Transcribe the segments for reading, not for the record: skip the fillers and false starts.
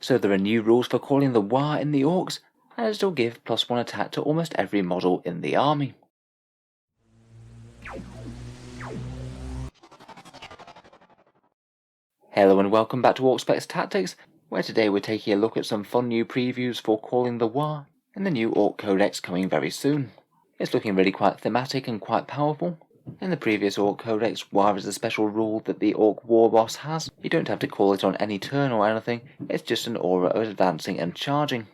So there are new rules for calling the Waaagh in the orcs, and it still give +1 attack to almost every model in the army. Hello and welcome back to Auspex Tactics, where today we're taking a look at some fun new previews for calling the Waaagh in the new Orc Codex coming very soon. It's looking really quite thematic and quite powerful. In the previous Orc Codex, Waaagh is a special rule that the Orc War Boss has. You don't have to call it on any turn or anything, it's just an aura of advancing and charging.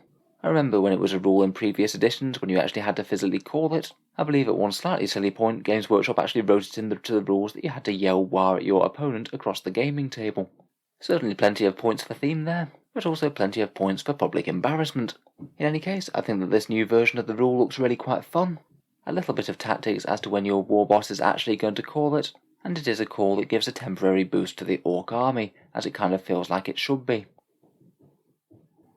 I remember when it was a rule in previous editions when you actually had to physically call it. I believe at one slightly silly point, Games Workshop actually wrote it into the rules that you had to yell Waaagh at your opponent across the gaming table. Certainly plenty of points for theme there, but also plenty of points for public embarrassment. In any case, I think that this new version of the rule looks really quite fun. A little bit of tactics as to when your war boss is actually going to call it, and it is a call that gives a temporary boost to the orc army, as it kind of feels like it should be.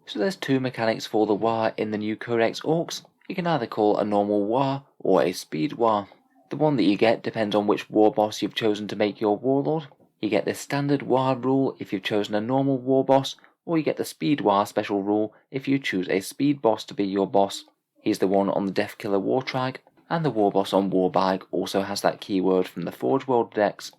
So there's two mechanics for the Waaagh in the new Codex Orcs. You can either call a normal Waaagh or a Speedwaaagh. The one that you get depends on which war boss you've chosen to make your warlord. You get the standard Waaagh rule if you've chosen a normal war boss, or you get the Speedwaaagh special rule if you choose a speed boss to be your boss. He's the one on the Deathkiller Wartrike, and the war boss on Waaagh also has that keyword from the Forge World decks.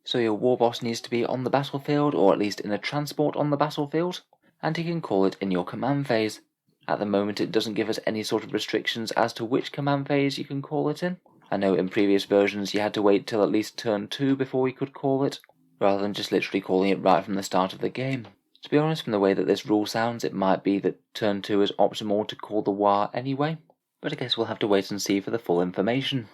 So your war boss needs to be on the battlefield, or at least in a transport on the battlefield, and you can call it in your command phase. At the moment it doesn't give us any sort of restrictions as to which command phase you can call it in. I know in previous versions you had to wait till at least turn 2 before you could call it, rather than just literally calling it right from the start of the game. To be honest, from the way that this rule sounds, it might be that turn 2 is optimal to call the Waaagh anyway, but I guess we'll have to wait and see for the full information.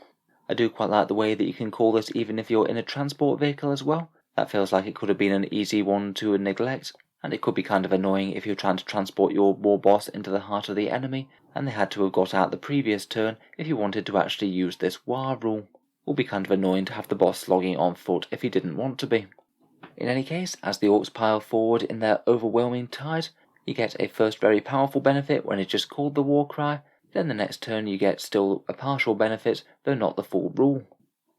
I do quite like the way that you can call this even if you're in a transport vehicle as well. That feels like it could have been an easy one to neglect, and it could be kind of annoying if you're trying to transport your war boss into the heart of the enemy, and they had to have got out the previous turn if you wanted to actually use this Waaagh rule. It would be kind of annoying to have the boss slogging on foot if he didn't want to be. In any case, as the orcs pile forward in their overwhelming tide, you get a first very powerful benefit when it's just called the war cry, then the next turn you get still a partial benefit, though not the full rule.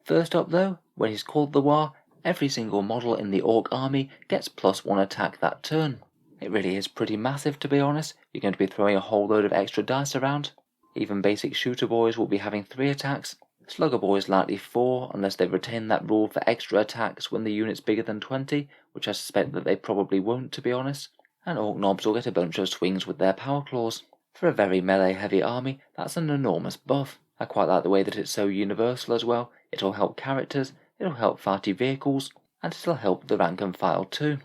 First up though, when he's called the Waaagh, every single model in the orc army gets +1 attack that turn. It really is pretty massive, to be honest. You're going to be throwing a whole load of extra dice around. Even basic shooter boys will be having 3 attacks. Slugger boys likely 4, unless they retain that rule for extra attacks when the unit's bigger than 20, which I suspect that they probably won't, to be honest. And orc knobs will get a bunch of swings with their power claws. For a very melee heavy army, that's an enormous buff. I quite like the way that it's so universal as well. It'll help characters, it'll help fighty vehicles, and it'll help the rank and file too.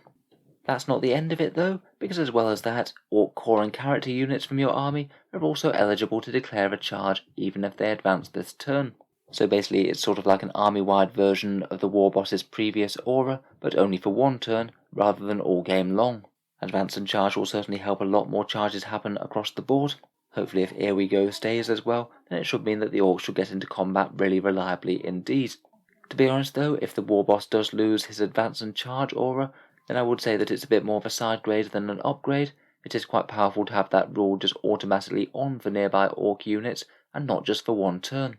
That's not the end of it though, because as well as that, orc core and character units from your army are also eligible to declare a charge even if they advance this turn. So basically it's sort of like an army-wide version of the war boss's previous aura, but only for 1 turn rather than all game long. Advance and charge will certainly help a lot more charges happen across the board. Hopefully if Here We Go stays as well, then it should mean that the orcs should get into combat really reliably indeed. To be honest though, if the war boss does lose his advance and charge aura, then I would say that it's a bit more of a side grade than an upgrade. It is quite powerful to have that rule just automatically on for nearby orc units, and not just for 1 turn.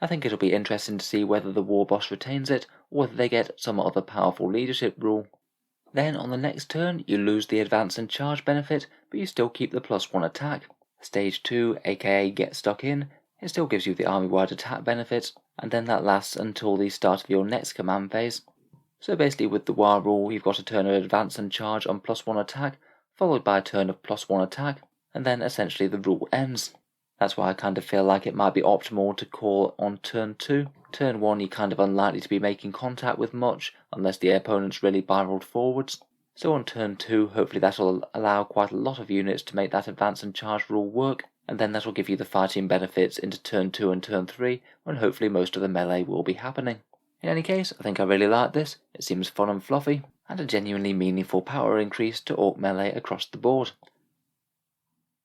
I think it'll be interesting to see whether the war boss retains it, or whether they get some other powerful leadership rule. Then on the next turn you lose the advance and charge benefit, but you still keep the +1 attack. Stage 2, aka Get Stuck In, it still gives you the army-wide attack benefit, and then that lasts until the start of your next command phase. So basically with the Waaagh rule you've got a turn of advance and charge on +1 attack, followed by a turn of +1 attack, and then essentially the rule ends. That's why I kind of feel like it might be optimal to call on turn 2. Turn 1 you're kind of unlikely to be making contact with much, unless the opponent's really barreled forwards. So on turn 2, hopefully that'll allow quite a lot of units to make that advance and charge rule work, and then that'll give you the fighting benefits into turn 2 and turn 3, when hopefully most of the melee will be happening. In any case, I think I really like this. It seems fun and fluffy, and a genuinely meaningful power increase to orc melee across the board.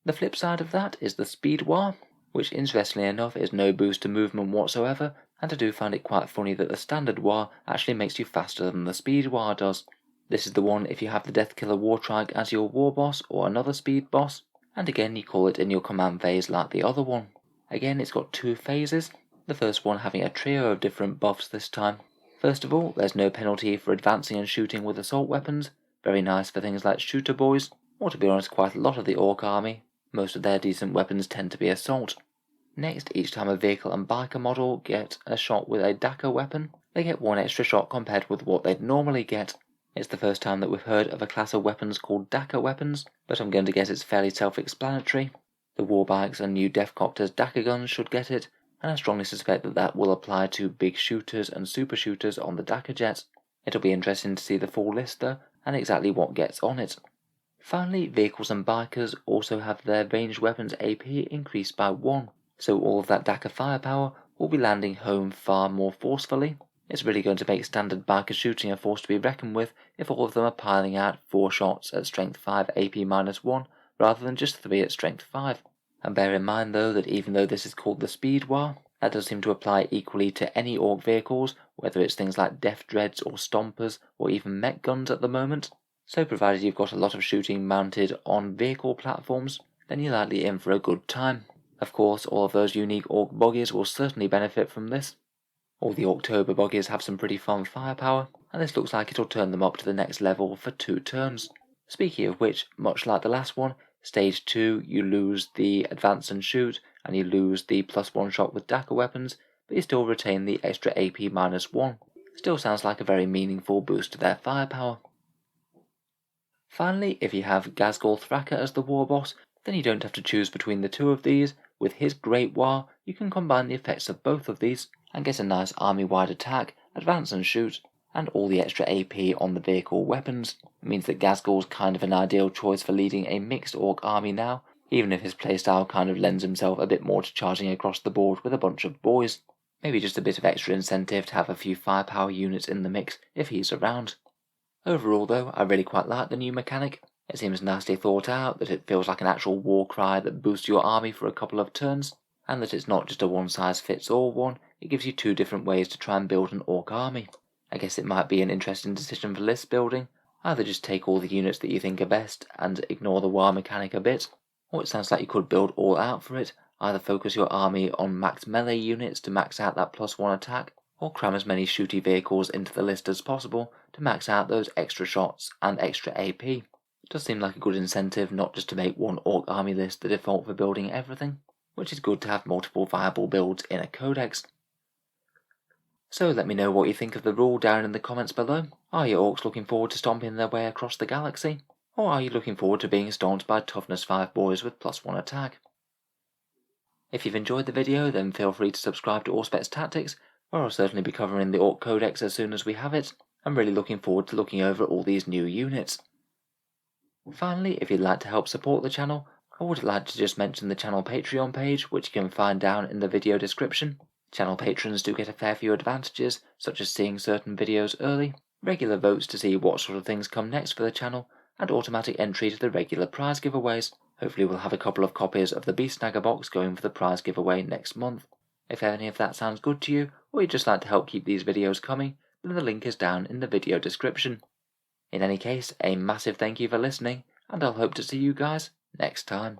The flip side of that is the Speedwaaagh, which interestingly enough is no boost to movement whatsoever, and I do find it quite funny that the standard Waaagh actually makes you faster than the Speedwaaagh does. This is the one if you have the Deathkiller Wartrike as your war boss or another speed boss, and again you call it in your command phase like the other one. Again it's got 2 phases, the first one having a trio of different buffs this time. First of all, there's no penalty for advancing and shooting with assault weapons, very nice for things like shooter boys. or to be honest quite a lot of the Orc army. Most of their decent weapons tend to be assault. Next, each time a vehicle and biker model get a shot with a Dakka weapon, they get one extra shot compared with what they'd normally get. It's the first time that we've heard of a class of weapons called Dakka weapons, but I'm going to guess it's fairly self-explanatory. The Warbikes and new Deffcopter's Dakka guns should get it, and I strongly suspect that that will apply to big shooters and super shooters on the Dakka jets. It'll be interesting to see the full list though, and exactly what gets on it. Finally, vehicles and bikers also have their ranged weapons AP increased by 1, so all of that Dakka firepower will be landing home far more forcefully. It's really going to make standard biker shooting a force to be reckoned with if all of them are piling out 4 shots at strength 5 AP -1 rather than just 3 at strength 5. And bear in mind though that even though this is called the Speedwaaagh, that does seem to apply equally to any Orc vehicles, whether it's things like Death Dreads or Stompers or even mech guns at the moment. So provided you've got a lot of shooting mounted on vehicle platforms, then you're likely in for a good time. Of course, all of those unique Orc buggies will certainly benefit from this. All the October buggies have some pretty fun firepower, and this looks like it'll turn them up to the next level for 2 turns. Speaking of which, much like the last one, Stage 2 you lose the advance and shoot, and you lose the +1 shot with Dakka weapons, but you still retain the extra AP -1. Still sounds like a very meaningful boost to their firepower. Finally, if you have Ghazghkull Thraka as the war boss, then you don't have to choose between the two of these. With his Great Waaagh, you can combine the effects of both of these and get a nice army-wide attack, advance and shoot, and all the extra AP on the vehicle weapons. It means that Ghazghkull's kind of an ideal choice for leading a mixed Orc army now, even if his playstyle kind of lends himself a bit more to charging across the board with a bunch of boys. Maybe just a bit of extra incentive to have a few firepower units in the mix if he's around. Overall though, I really quite like the new mechanic. It seems nicely thought out, that it feels like an actual war cry that boosts your army for a couple of turns, and that it's not just a one-size-fits-all one. It gives you 2 different ways to try and build an Orc army. I guess it might be an interesting decision for list building. Either just take all the units that you think are best and ignore the Waaagh mechanic a bit, or it sounds like you could build all out for it. Either focus your army on max melee units to max out that +1 attack, or cram as many shooty vehicles into the list as possible to max out those extra shots and extra AP. It does seem like a good incentive not just to make one Orc army list the default for building everything, which is good to have multiple viable builds in a codex. So let me know what you think of the rule down in the comments below. Are your Orcs looking forward to stomping their way across the galaxy? Or are you looking forward to being stomped by toughness 5 boys with +1 attack? If you've enjoyed the video, then feel free to subscribe to Auspex Tactics, where I'll certainly be covering the Orc Codex as soon as we have it. I'm really looking forward to looking over all these new units. Finally, if you'd like to help support the channel, I would like to just mention the channel Patreon page, which you can find down in the video description. Channel patrons do get a fair few advantages, such as seeing certain videos early, regular votes to see what sort of things come next for the channel, and automatic entry to the regular prize giveaways. Hopefully we'll have a couple of copies of the Beast Snagger box going for the prize giveaway next month. If any of that sounds good to you, or you'd just like to help keep these videos coming, then the link is down in the video description. In any case, a massive thank you for listening, and I'll hope to see you guys next time.